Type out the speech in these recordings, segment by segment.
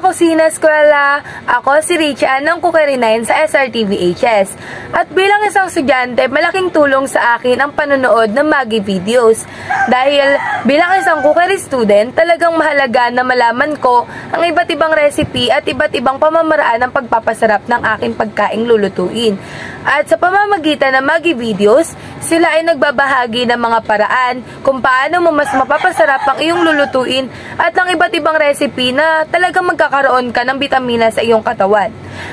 Kusina Eskwela, ako si Richa ng Cookery 9 sa SRT-VHS. At bilang isang estudyante, malaking tulong sa akin ang panonood ng Maggie videos. Dahil bilang isang cookery student, talagang mahalaga na malaman ko ang iba't ibang recipe at iba't ibang pamamaraan ng pagpapasarap ng aking pagkaing lulutuin. At sa pamamagitan ng Maggie videos, sila ay nagbabahagi ng mga paraan kung paano mo mas mapapasarap ang iyong lulutuin at ang iba't ibang recipe na talagang magkakaroon ka ng bitamina sa iyong katawan.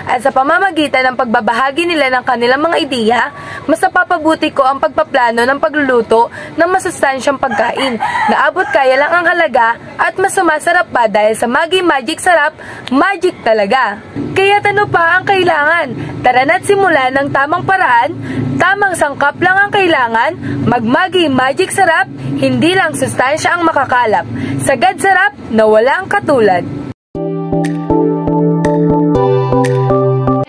At sa pamamagitan ng pagbabahagi nila ng kanilang mga ideya, mas napapabuti ko ang pagpaplano ng pagluluto ng masustansyang pagkain na abot kaya lang ang halaga at mas sumasarap pa dahil sa Maggie Magic Sarap, magic talaga. Kaya ano pa ang kailangan? Tara na't simulan ng tamang paraan, tamang sangkap lang ang kailangan, mag-Maggie Magic Sarap, hindi lang sustansya ang makakalap. Sagad sarap na walang katulad.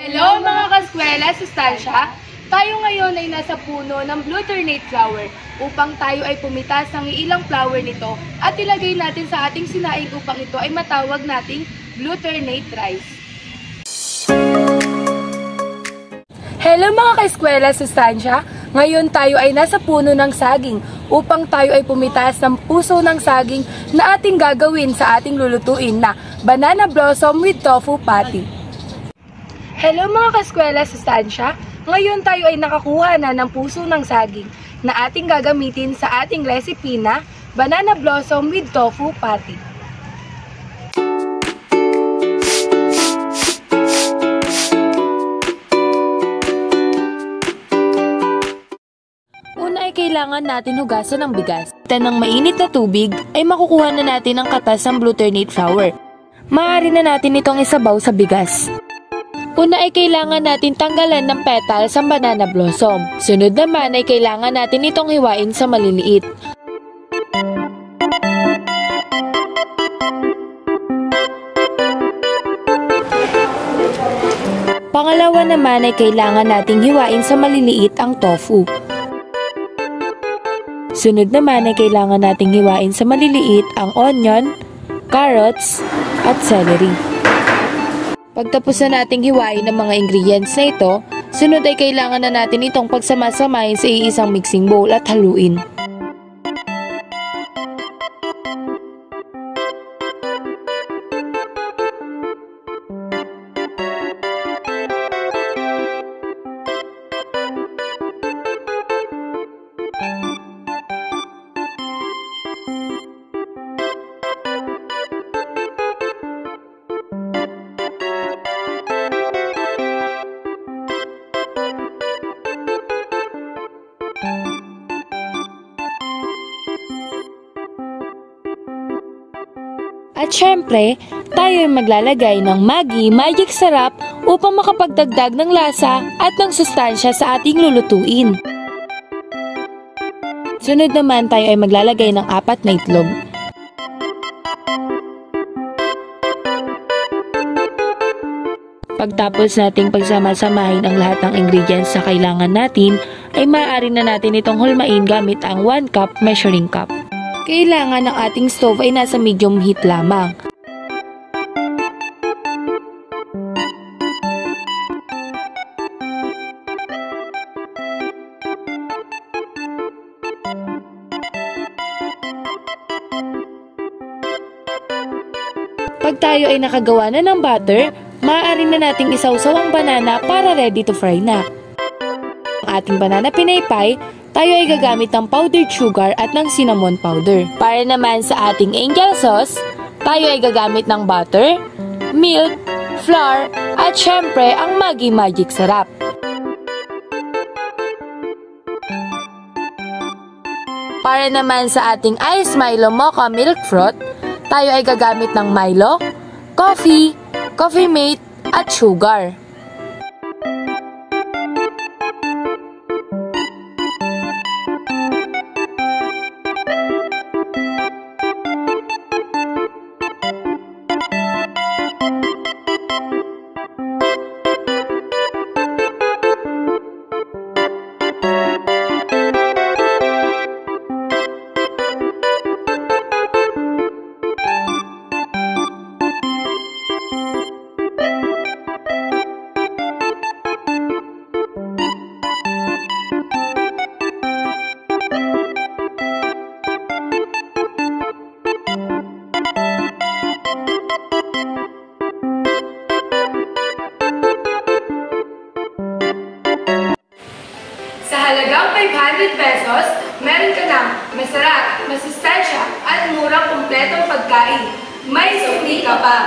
Hello mga kaskwela, sustansya! Tayo ngayon ay nasa puno ng blue ternate flower upang tayo ay pumitas ng ilang flower nito at ilagay natin sa ating sinaing upang ito ay matawag nating blue ternate rice. Hello mga ka-eskwela, sustansya! Ngayon tayo ay nasa puno ng saging upang tayo ay pumitas ng puso ng saging na ating gagawin sa ating lulutuin na banana blossom with tofu patty. Hello mga ka-eskwela, sustansya! Ngayon tayo ay nakakuha na ng puso ng saging na ating gagamitin sa ating recipe na banana blossom with tofu patty. Una ay kailangan natin hugasan ng bigas. At ng mainit na tubig ay makukuha na natin ang katas ng blue ternate flower. Maaari na natin itong isabaw sa bigas. Una ay kailangan natin tanggalan ng petals ang banana blossom. Sunod naman ay kailangan natin itong hiwain sa maliliit. Pangalawa naman ay kailangan nating hiwain sa maliliit ang tofu. Sunod naman ay kailangan nating hiwain sa maliliit ang onion, carrots, at celery. Pagtapos na nating hiwain ang mga ingredients na ito, sunod ay kailangan na natin itong pagsamasamahin sa iisang mixing bowl at haluin. At syempre, tayo ay maglalagay ng Maggie Magic Sarap upang makapagdagdag ng lasa at ng sustansya sa ating lulutuin. Sunod naman tayo ay maglalagay ng 4 na itlog. Pagtapos nating pagsama-samahin ang lahat ng ingredients na kailangan natin, ay maaari na natin itong hulmain gamit ang 1 cup measuring cup. Kailangan ng ating stove ay nasa medium heat lamang. Pag tayo ay nakagawa na ng butter, maaari na nating isawsaw ang banana para ready to fry na. Ang ating banana pinaypay, tayo ay gagamit ng powdered sugar at ng cinnamon powder. Para naman sa ating angel sauce, tayo ay gagamit ng butter, milk, flour, at syempre ang Maggie Magic Sarap. Para naman sa ating Iced Milo Mocha Milk Froth, tayo ay gagamit ng Milo, coffee, coffee mate, at sugar. halagang 500 pesos, meron ka ng masarap, masustansya at murang kumpletong pagkain. May sukli ka pa!